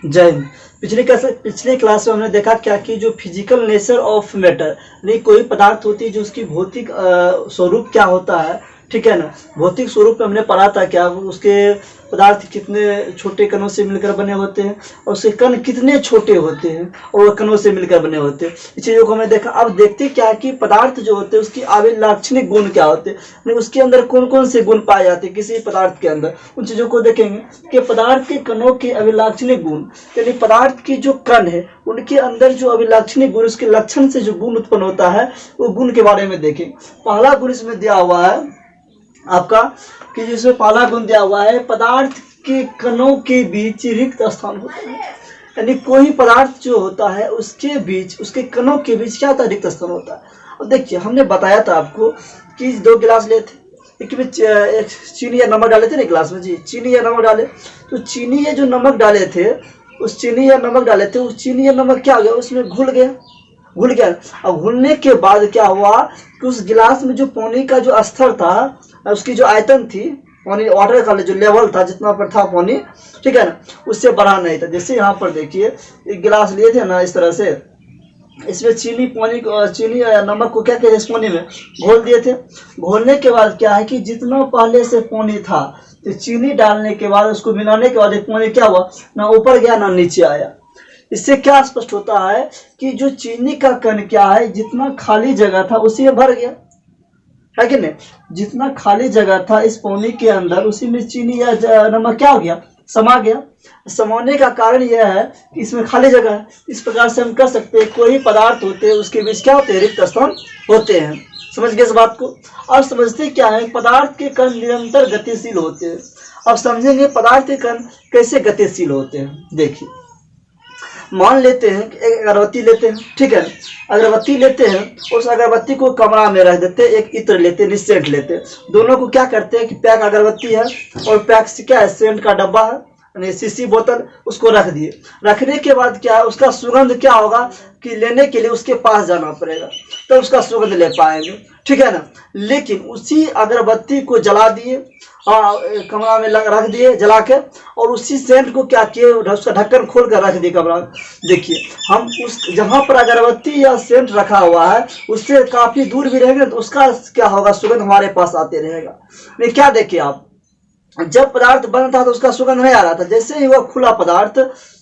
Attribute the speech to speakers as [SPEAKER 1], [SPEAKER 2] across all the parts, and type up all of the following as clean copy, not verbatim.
[SPEAKER 1] जय हिंद। पिछले क्लास में हमने देखा क्या कि जो फिजिकल नेचर ऑफ मैटर, नहीं कोई पदार्थ होती है जो उसकी भौतिक स्वरूप क्या होता है, ठीक है ना। भौतिक स्वरूप में हमने पढ़ा था क्या उसके पदार्थ कितने छोटे कणों से मिलकर बने होते हैं और उसके कण कितने छोटे होते हैं और वह कणों से मिलकर बने होते हैं। इस चीज़ों को हमने देखा। अब देखते क्या कि पदार्थ जो होते हैं उसकी अभिलाक्षणिक गुण क्या होते हैं, उसके अंदर कौन कौन से गुण पाए जाते हैं किसी पदार्थ के अंदर, उन चीज़ों को देखेंगे कि पदार्थ के कणों के अभिलाक्षणिक गुण, यानी पदार्थ की जो कण है उनके अंदर जो अभिलाक्षणिक गुण, उसके लक्षण से जो गुण उत्पन्न होता है वो गुण के बारे में देखें। पहला गुण इसमें दिया हुआ है आपका कि जिसमें पहला गुण दिया हुआ है पदार्थ के कणों के बीच रिक्त स्थान होता है। यानी कोई पदार्थ जो होता है उसके बीच, उसके कणों के बीच क्या होता है, रिक्त स्थान होता है। और देखिए हमने बताया था आपको कि 2 गिलास लिए थे, एक में चीनी या नमक डाले थे ना गिलास में, जी चीनी या नमक डाले, तो चीनी या जो नमक डाले थे उस चीनी या नमक डाले थे, उस चीनी या नमक क्या हो गया, उसमें घुल गया। अब घुलने के बाद क्या हुआ कि उस गिलास में जो पानी का जो स्तर था, उसकी जो आयतन थी, पानी वाटर का जो लेवल था जितना पर था पानी, ठीक है ना, उससे बढ़ा नहीं था। जैसे यहाँ पर देखिए एक गिलास लिए थे ना इस तरह से, इसमें चीनी नमक को क्या कहते हैं, इस पानी में घोल दिए थे। घोलने के बाद क्या है कि जितना पहले से पानी था तो चीनी डालने के बाद उसको मिलाने के बाद एक पानी क्या हुआ, ना ऊपर गया ना नीचे आया। इससे क्या स्पष्ट होता है कि जो चीनी का कण क्या है, जितना खाली जगह था उसी में भर गया, है कि नहीं। जितना खाली जगह था इस पानी के अंदर उसी में चीनी या नमक क्या हो गया, समा गया। समाने का कारण यह है कि इसमें खाली जगह है। इस प्रकार से हम कह सकते हैं कोई पदार्थ होते हैं उसके बीच क्या होते हैं, रिक्त स्थान होते हैं। समझ गए इस बात को। अब समझते क्या है, पदार्थ के कण निरंतर गतिशील होते हैं। अब समझेंगे पदार्थ के कण कैसे गतिशील होते हैं। देखिए मान लेते हैं कि एक अगरबत्ती लेते हैं, ठीक है, अगरबत्ती लेते हैं, उस अगरबत्ती को कमरा में रख देते हैं, एक इत्र लेते हैं, सेंट लेते हैं, दोनों को क्या करते हैं कि पैक अगरबत्ती है और पैक से क्या है, सेंट का डब्बा है, यानी शीशी बोतल, उसको रख दिए। रखने के बाद क्या है, उसका सुगंध क्या होगा कि लेने के लिए उसके पास जाना पड़ेगा तो उसका सुगंध ले पाएंगे, ठीक है ना। लेकिन उसी अगरबत्ती को जला दिए, कमरा में रख दिए जला के, और उसी सेंट को क्या किए, उसका ढक्कन खोल कर रख दिए कमरा में। देखिए हम उस जहाँ पर अगरबत्ती या सेंट रखा हुआ है उससे काफी दूर भी रहेंगे तो उसका क्या होगा, सुगंध हमारे पास आते रहेगा। नहीं क्या देखिए आप, जब पदार्थ बंद था तो उसका सुगंध नहीं आ रहा था, जैसे ही वह खुला पदार्थ,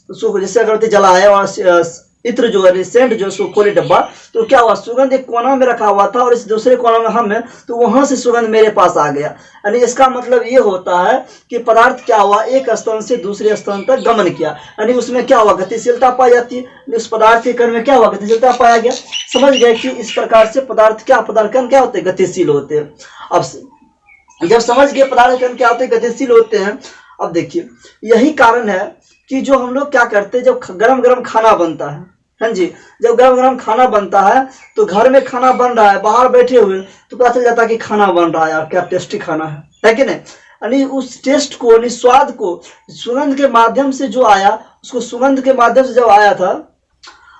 [SPEAKER 1] जैसे अगरबत्ती जलाया और इत्र जो है, सेंट जो उसको खोले डब्बा, तो क्या हुआ, सुगंध एक कोना में रखा हुआ था और इस दूसरे कोना में हम है, तो वहां से सुगंध मेरे पास आ गया। यानी इसका मतलब ये होता है कि पदार्थ क्या हुआ, एक स्थान से दूसरे स्थान तक गमन किया, यानी उसमें क्या हुआ, गतिशीलता पाई जाती है। उस पदार्थ के कण में क्या हुआ, गतिशीलता पाया गया। समझ गए कि इस प्रकार से पदार्थ कण क्या होते हैं, गतिशील होते हैं। अब जब समझ गए पदार्थ कण क्या होते हैं, गतिशील होते हैं। अब देखिए यही कारण है कि जो हम लोग क्या करते हैं, जब गरम गरम खाना बनता है, हाँ जी, जब गरम गरम खाना बनता है तो घर में खाना बन रहा है, बाहर बैठे हुए तो पता चल जाता है कि खाना बन रहा है, यार क्या टेस्टी खाना है कि नहीं। यानी उस टेस्ट को, यानी स्वाद को सुगंध के माध्यम से जो आया, उसको सुगंध के माध्यम से जब आया था,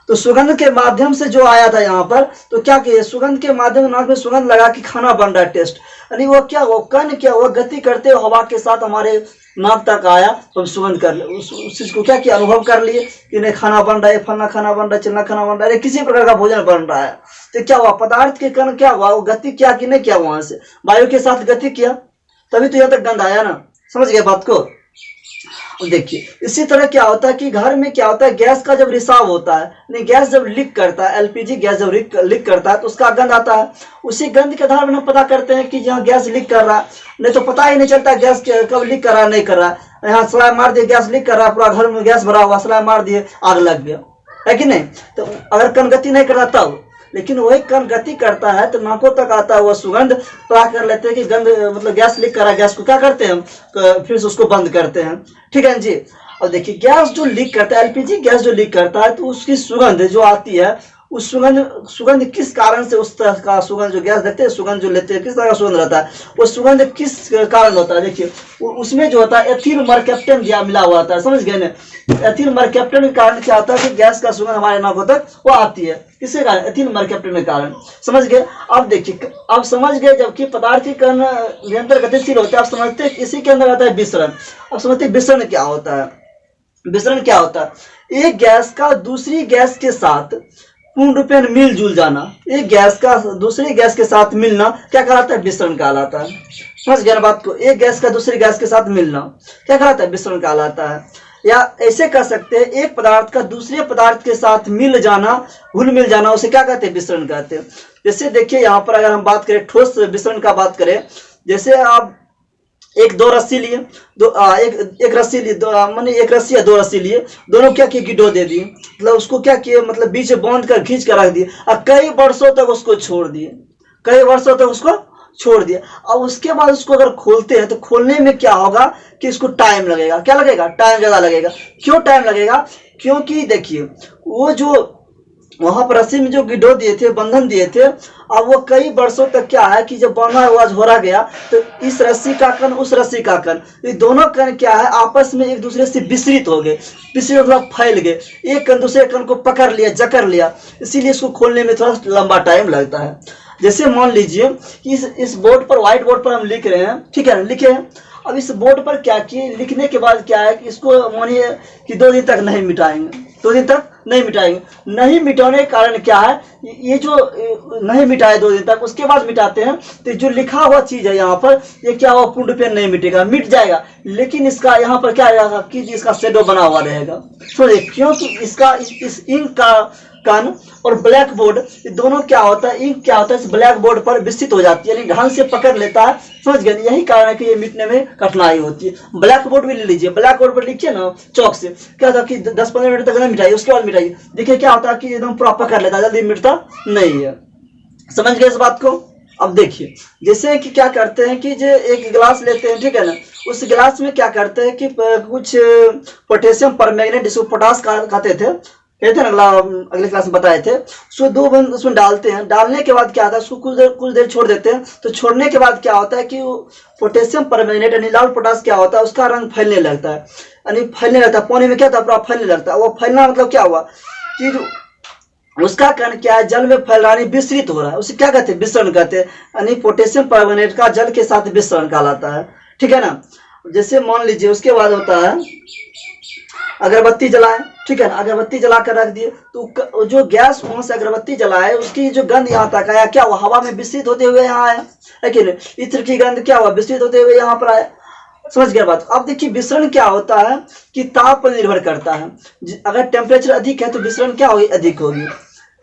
[SPEAKER 1] तो सुगंध के माध्यम से जो आया था यहाँ पर, तो क्या किया, सुगंध के माध्यम नाक में सुगंध लगा कि खाना बन रहा है, टेस्ट, यानी वो क्या, वो कण क्या, वो गति करते हुए हवा के साथ हमारे नाक तक आया तो हम सुगंध कर ले, उस चीज को क्या किया, अनुभव कर लिए कि नहीं खाना बन रहा है, फलना खाना बन रहा है, चिल्ला खाना बन रहा है, किसी प्रकार का भोजन बन रहा है। तो क्या हुआ, पदार्थ के कण क्या हुआ, वो गति किया कि नहीं किया, वहां से वायु के साथ गति किया, तभी तो यहाँ तक गंध आया ना। समझ गए बात को। देखिए इसी तरह क्या होता है कि घर में क्या होता है, गैस का जब रिसाव होता है, नहीं गैस जब लीक करता है, एलपीजी गैस जब लीक करता है तो उसका गंध आता है। उसी गंध के आधार पर हम पता करते हैं कि यहाँ गैस लीक कर रहा है, नहीं तो पता ही नहीं चलता गैस कब लीक कर रहा है, नहीं कर रहा है। यहाँ सलाह मार दिए, गैस लीक कर रहा है, पूरा घर में गैस भरा हुआ, सलाह मार दिए, आग लग गया, है कि नहीं। तो अगर कण गति नहीं कर रहा तब, लेकिन वही कण गति करता है तो नाकों तक आता है वह सुगंध, पता कर लेते हैं कि गंध मतलब गैस लीक कर रहा है, गैस को क्या करते हैं हम, फिर से उसको बंद करते हैं, ठीक है जी। और देखिए गैस जो लीक करता है, एलपीजी गैस जो लीक करता है, तो उसकी सुगंध जो आती है, उस सुगंध किस कारण से, उस तरह का सुगंध जो गैस देखते हैं, सुगंध जो लेते हैं, किस तरह का सुगंध रहता है, वो सुगंध किस कारण होता है। देखिए उसमें जो होता है एथिल मरकैप्टन मिला हुआ होता है, समझ गए ना। एथिल मरकैप्टन के कारण क्या होता है कि गैस का सुगंध हमारे नाकों तक वो आती है, किसके कारण, एथिल मरकैप्टन के कारण। समझ गए। अब देखिए, अब समझ गए जबकि पदार्थ के कण निरंतर गतिशील होते हैं, आप समझते हैं इसी के अंदर आता है विसरण। अब समझते हैं विसरण क्या होता है। विसरण क्या होता है? एक गैस का दूसरी गैस के साथ पूर्ण रूपेण मिलजुल जाना, एक गैस का दूसरी गैस के साथ मिलना क्या कहलाता है? विसरण कहलाता है। समझ गया ना बात को? एक गैस का दूसरी गैस के साथ मिलना क्या कहलाता है? विसरण कहलाता है। या ऐसे कह सकते हैं, एक पदार्थ का दूसरे पदार्थ के साथ मिल जाना, घुल मिल जाना, उसे क्या कहते हैं? विसरण कहते हैं। जैसे देखिए यहाँ पर अगर हम बात करें ठोस विसरण का बात करें, जैसे आप एक दो रस्सी लिए, एक रस्सी लिए, माने एक रस्सी या दो रस्सी लिए, दोनों क्या किए? गिडो दे दिए, मतलब उसको क्या किए? मतलब बीच में बांध कर खींच कर रख दिए और कई वर्षों तक उसको छोड़ दिए, कई वर्षों तक उसको छोड़ दिया। अब उसके बाद उसको अगर खोलते हैं तो खोलने में क्या होगा कि इसको टाइम लगेगा। क्या लगेगा? टाइम ज्यादा लगेगा। क्यों टाइम लगेगा? क्योंकि देखिए वो जो वहां पर रस्सी में जो गिडो दिए थे, बंधन दिए थे, अब वो कई वर्षों तक क्या है कि जब बंधा हुआ झोरा गया तो इस रस्सी का कण उस रस्सी का कण, ये दोनों कण क्या है? आपस में एक दूसरे से विस्तृत हो गए, विस्तृत मतलब फैल गए, एक कण दूसरे कण को पकड़ लिया, जकड़ लिया, इसीलिए इसको खोलने में थोड़ा लंबा टाइम लगता है। जैसे मान लीजिए कि इस बोर्ड पर, व्हाइट बोर्ड पर हम लिख रहे हैं, ठीक है, लिखे हैं। अब इस बोर्ड पर क्या किए? लिखने के बाद क्या है कि इसको मानिए कि 2 दिन तक नहीं मिटाएंगे, 2 दिन तक नहीं मिटाएंगे। नहीं मिटाने के कारण क्या है? ये जो नहीं मिटाए 2 दिन तक, उसके बाद मिटाते हैं तो जो लिखा हुआ चीज है यहाँ पर, ये क्या हुआ? पूर्ण रूप नहीं मिटेगा, मिट जाएगा, लेकिन इसका यहाँ पर क्या रहेगा कि इसका शेडो बना हुआ रहेगा। समझिए, क्योंकि इसका इस इंक का कण और ब्लैक बोर्ड, ये दोनों क्या होता है? इंक क्या होता है? इस ब्लैक बोर्ड पर विस्तृत हो जाती है, यानी ढंग से पकड़ लेता है। समझ गए? यही कारण है कि ये मिटने में कठिनाई होती है। ब्लैक बोर्ड भी ले लीजिए, ब्लैक बोर्ड पर लिखिए ना चौक से, क्या था कि 10-15 मिनट तक नहीं मिटाइए, उसके बाद मिटाइए, देखिए क्या होता है कि एकदम पूरा पकड़ लेता है, जल्दी मिटता नहीं है। समझ गए इस बात को? अब देखिए जैसे कि क्या करते हैं कि जो एक गिलास लेते हैं, ठीक है ना, उस गिलास में क्या करते हैं कि कुछ पोटेशियम परमैंगनेट, जिसको पोटास कहते थे, कहते हैं ना, अगले क्लास में बताए थे, उसको 2 बूंद उसमें डालते हैं। डालने के बाद क्या होता है? उसको कुछ देर छोड़ देते हैं। तो छोड़ने के बाद क्या होता है कि पोटेशियम परमैंगनेट यानी लाल पोटास क्या होता है? उसका रंग फैलने लगता है, यानी फैलने लगता है, पानी में क्या होता है? पूरा फैलने लगता है। वो फैलना मतलब क्या हुआ कि उसका कण क्या है? जल में फैल रहा है, विस्तृत हो रहा है, उसे क्या कहते हैं? विसरण कहते हैं, यानी पोटेशियम परमैंगनेट का जल के साथ विसरण कहलाता है। ठीक है ना? जैसे मान लीजिए उसके बाद होता है अगरबत्ती जलाए, ठीक है ना, अगरबत्ती जला कर रख दिए तो जो गैस वहां से अगरबत्ती जलाए उसकी जो गंध यहाँ तक आया, क्या हुआ? हवा में विस्तृत होते हुए यहाँ आया, है कि नहीं? इत्र की गंध क्या हुआ? विस्तृत होते हुए यहाँ पर आया। समझ गया बात? अब देखिए विसरण क्या होता है कि ताप पर निर्भर करता है। अगर टेम्परेचर अधिक है तो विसरण क्या होगी? अधिक होगी।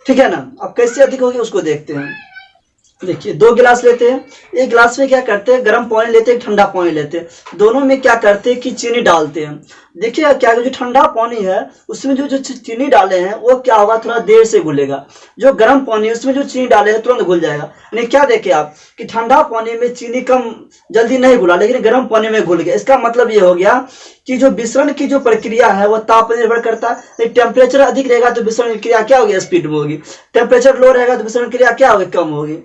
[SPEAKER 1] ठीक है ना? अब कैसे अधिक होगी उसको देखते हैं। देखिए 2 गिलास लेते हैं, एक गिलास में क्या करते हैं? गर्म पानी लेते हैं, ठंडा पानी लेते हैं, दोनों में क्या करते हैं कि चीनी डालते हैं। देखिए क्या, जो ठंडा पानी है उसमें जो चीनी डाले हैं वो क्या होगा? थोड़ा देर से घुलेगा। जो गर्म पानी है उसमें जो चीनी डाले हैं तुरंत घुल जाएगा। यानी क्या देखे आप कि ठंडा पानी में चीनी कम जल्दी नहीं घुला, लेकिन गर्म पानी में घुल गया। इसका मतलब ये हो गया कि जो विसरण की जो प्रक्रिया है वो ताप पर निर्भर करता है। टेम्परेचर अधिक रहेगा तो विसरण क्रिया क्या होगी? स्पीड में होगी। टेम्परेचर लो रहेगा तो विसरण क्रिया क्या होगी? कम होगी।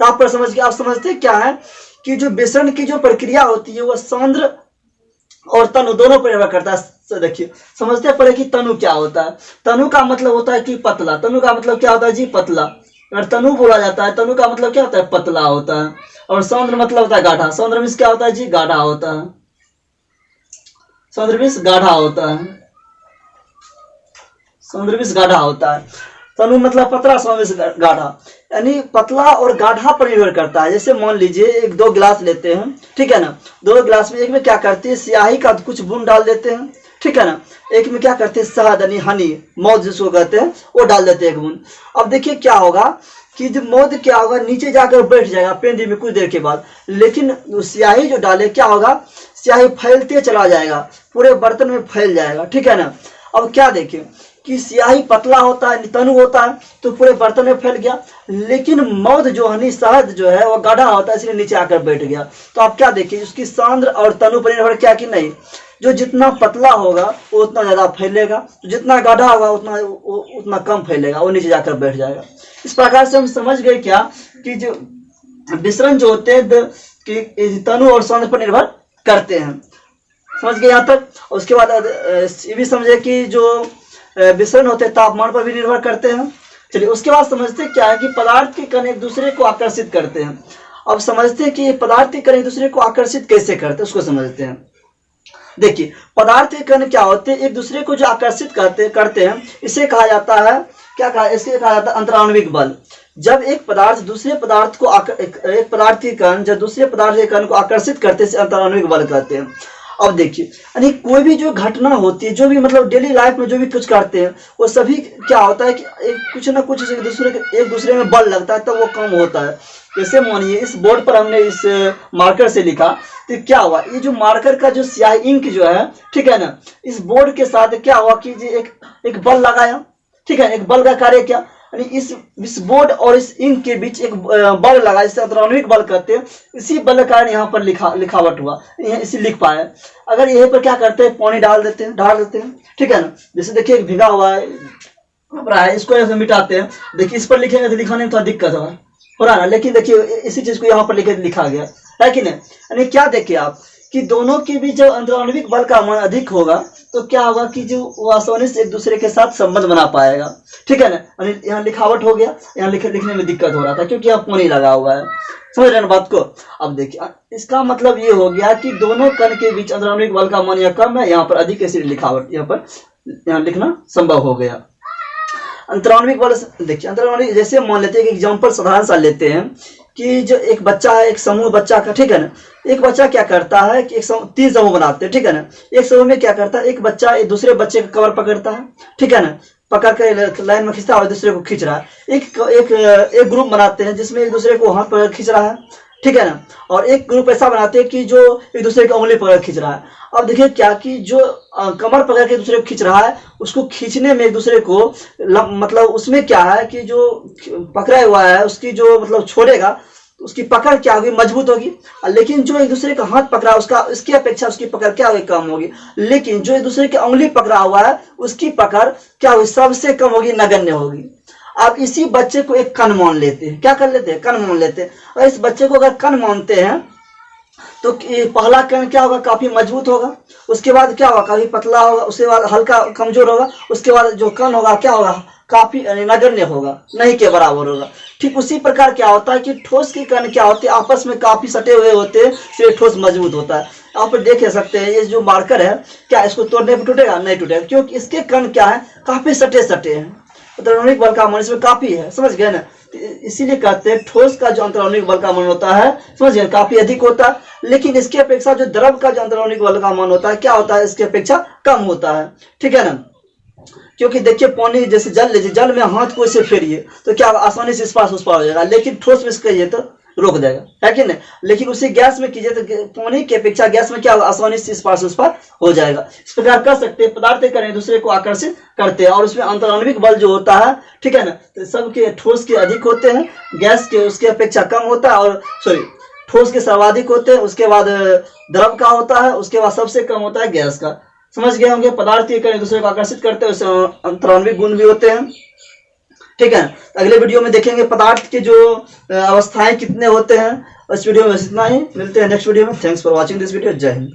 [SPEAKER 1] ताप पर समझ के आप समझते क्या है कि जो विसरण की जो प्रक्रिया होती है वो सांद्र और तनु दोनों पर निर्भर करता है। देखिए समझते पड़े कि तनु क्या होता है। तनु का मतलब होता है कि पतला। तनु का मतलब क्या होता है जी? पतला। अगर तनु बोला जाता है, तनु का मतलब क्या होता है? पतला होता है। और सांद्र मतलब होता है गाढ़ा। सांद्र मीन्स क्या होता है जी? गाढ़ा होता है। सांद्र मीन्स गाढ़ा होता है। सांद्र मीन्स गाढ़ा होता है। तनु मतलब पतला, सांद्र मीन्स गाढ़ा, यानी पतला और गाढ़ा पर निर्भर करता है। जैसे मान लीजिए एक 2 गिलास लेते हैं, ठीक है ना, 2 गिलास में एक में क्या करते हैं? स्याही का कुछ बूंद डाल देते हैं, ठीक है ना, एक में क्या करते हैं? शहद यानी हनी, मौध जिसको कहते हैं, वो डाल देते हैं 1 बूंद। अब देखिए क्या होगा कि जो मौध क्या होगा? नीचे जाकर बैठ जाएगा पेंदी में कुछ देर के बाद, लेकिन स्याही जो डाले क्या होगा? स्याही फैलते चला जाएगा, पूरे बर्तन में फैल जाएगा। ठीक है ना? अब क्या देखें कि स्याही पतला होता है, तनु होता है तो पूरे बर्तन में फैल गया, लेकिन मौध जो हनी शहद जो है वो गाढ़ा होता है, इसलिए नीचे आकर बैठ गया। तो आप क्या देखिए उसकी सांद्र और तनु पर निर्भर क्या कि नहीं, जो जितना पतला होगा वो उतना ज्यादा फैलेगा, तो जितना गाढ़ा होगा उतना कम फैलेगा, वो नीचे जाकर बैठ जाएगा। इस प्रकार से हम समझ गए क्या कि जो विसरण जो होते हैं कि तनु और सांद्र पर निर्भर करते हैं। समझ गए यहाँ तक? उसके बाद ये भी समझे कि जो विसरण होते हैं तापमान पर भी निर्भर करते हैं। चलिए उसके बाद समझते हैं क्या है कि पदार्थ के कण एक दूसरे को आकर्षित करते हैं। अब समझते हैं कि पदार्थ के कण एक दूसरे को आकर्षित कैसे करते हैं, उसको समझते हैं। देखिए पदार्थ के कण क्या होते हैं, एक दूसरे को जो आकर्षित करते हैं, इसे कहा जाता है, क्या कहा, इसे कहा जाता है अंतराण्विक बल। जब एक पदार्थ दूसरे पदार्थ को एक पदार्थ के कण जब दूसरे पदार्थ के कण को आकर्षित करते हैं, अंतराण्विक बल कहते हैं। अब देखिए यानी कोई भी जो घटना होती है, जो भी मतलब डेली लाइफ में जो भी कुछ करते हैं, वो सभी क्या होता है कि कुछ ना कुछ एक दूसरे में बल लगता है, तब वो कम होता है। जैसे मानिए इस बोर्ड पर हमने इस मार्कर से लिखा, तो क्या हुआ, ये जो मार्कर का जो स्याही इंक जो है, ठीक है ना, इस बोर्ड के साथ क्या हुआ कि एक बल लगाया, ठीक है। एक बल का कार्य क्या, यानी इस बोर्ड और इस इंक के बीच एक बल लगा, इसे अंतराण्विक बल कहते हैं। इसी बल का कारण यहाँ पर लिखावट हुआ, इसी लिख पाए। अगर यहीं पर क्या करते हैं, पानी डाल देते हैं, ठीक है ना। जैसे देखिए एक भिगा हुआ है, इसको ऐसे मिटाते हैं, देखिए इस पर लिखेंगे तो लिखाने में थोड़ा दिक्कत हो रहा है ना, लेकिन देखिए इसी चीज को यहाँ पर लिखा गया है कि नहीं। यानी क्या देखिए आप कि दोनों के बीच जब अंतराण्विक बल का मान अधिक होगा, तो क्या होगा कि जो वो आसानी से एक दूसरे के साथ संबंध बना पाएगा, ठीक है ना। यहाँ लिखावट हो गया, यहाँ लिखने में दिक्कत हो रहा था क्योंकि यहाँ पानी लगा हुआ है, समझ रहे हैं बात को। अब देखिए इसका मतलब ये हो गया कि दोनों कण के बीच अंतराण्विक बल का मान यहाँ कम है, यहाँ पर अधिक, इसलिए लिखावट यहाँ लिखना संभव हो गया। अंतराण्विक बल, देखिए अंतराण्विक, जैसे मान लेते हैं, एक एग्जांपल साधारण सा लेते हैं कि जो एक बच्चा है, एक समूह बच्चा का, ठीक है ना। एक बच्चा क्या करता है कि तीन समूह बनाते हैं, ठीक है ना। एक समूह में क्या करता है, एक बच्चा एक दूसरे बच्चे का कवर पकड़ता है, ठीक है ना, पकड़ कर लाइन में खींचता है और दूसरे को खींच रहा है। एक ग्रुप बनाते हैं जिसमें एक दूसरे को हाथ पकड़ खींच रहा है, ठीक है ना। और एक ग्रुप ऐसा बनाते हैं कि जो एक दूसरे की उंगली पकड़ खींच रहा है। अब देखिए क्या कि जो कमर पकड़ के दूसरे को खींच रहा है, उसको खींचने में एक दूसरे को मतलब उसमें क्या है कि जो पकड़ा हुआ है उसकी जो मतलब छोड़ेगा, तो उसकी पकड़ क्या होगी, मजबूत होगी। लेकिन जो एक दूसरे का हाथ पकड़ा उसका, उसकी अपेक्षा उसकी पकड़ क्या होगी, कम होगी। लेकिन जो एक दूसरे की उंगली पकड़ा हुआ है उसकी पकड़ क्या होगी, सबसे कम होगी, नगण्य होगी। आप इसी बच्चे को एक कण मान लेते हैं, क्या कर लेते हैं, कण मान लेते हैं। और इस बच्चे को अगर कण मानते हैं तो पहला कण क्या होगा, काफी मजबूत होगा, उसके बाद क्या होगा, काफी पतला होगा, उसके बाद हल्का कमजोर होगा, उसके बाद जो कण होगा क्या होगा, काफी नगण्य होगा, नहीं के बराबर होगा। ठीक उसी प्रकार क्या होता है कि ठोस के कण क्या होते हैं, आपस में काफी सटे हुए होते हैं, इसलिए ठोस मजबूत होता है। आप देख सकते हैं ये जो मार्कर है, क्या इसको तोड़ने पर टूटेगा, नहीं टूटेगा, क्योंकि इसके कण क्या है, काफी सटे सटे हैं। अंतराण्विक बल का मान इसमें काफी है, समझ गए ना। इसीलिए कहते हैं ठोस का जो अंतराण्विक बल का मान होता है, समझ गए, काफी अधिक होता है। लेकिन इसकी अपेक्षा जो द्रव का जो अंतराण्विक बल का मान होता है, क्या होता है, इसकी अपेक्षा कम होता है, ठीक है ना। क्योंकि देखिए पानी जैसे जल लीजिए, जल में हाथ को इसे फेरिए तो क्या आसानी से इस पास उस पार हो जाएगा, लेकिन ठोस में कहिए तो रोक देगा, है कि नहीं। लेकिन उसी गैस में कीजिए तो पानी की अपेक्षा गैस में क्या होगा, आसानी से इस पार से उस पार हो जाएगा। इस प्रकार कर सकते हैं, पदार्थ करें दूसरे को आकर्षित करते हैं, और उसमें अंतराण्विक बल जो होता है, ठीक है ना, तो सबके ठोस के अधिक होते हैं, गैस के उसके अपेक्षा कम होता है, और ठोस के सर्वाधिक होते हैं, उसके बाद द्रव का होता है, उसके बाद सबसे कम होता है गैस का। समझ गए होंगे, पदार्थ के करें दूसरे को आकर्षित करते हैं, उसमें अंतराण्विक गुण भी होते हैं, ठीक है। अगले वीडियो में देखेंगे पदार्थ के जो अवस्थाएं कितने होते हैं। इस वीडियो में इतना ही, मिलते हैं नेक्स्ट वीडियो में। Thanks for watching this video, जय हिंद।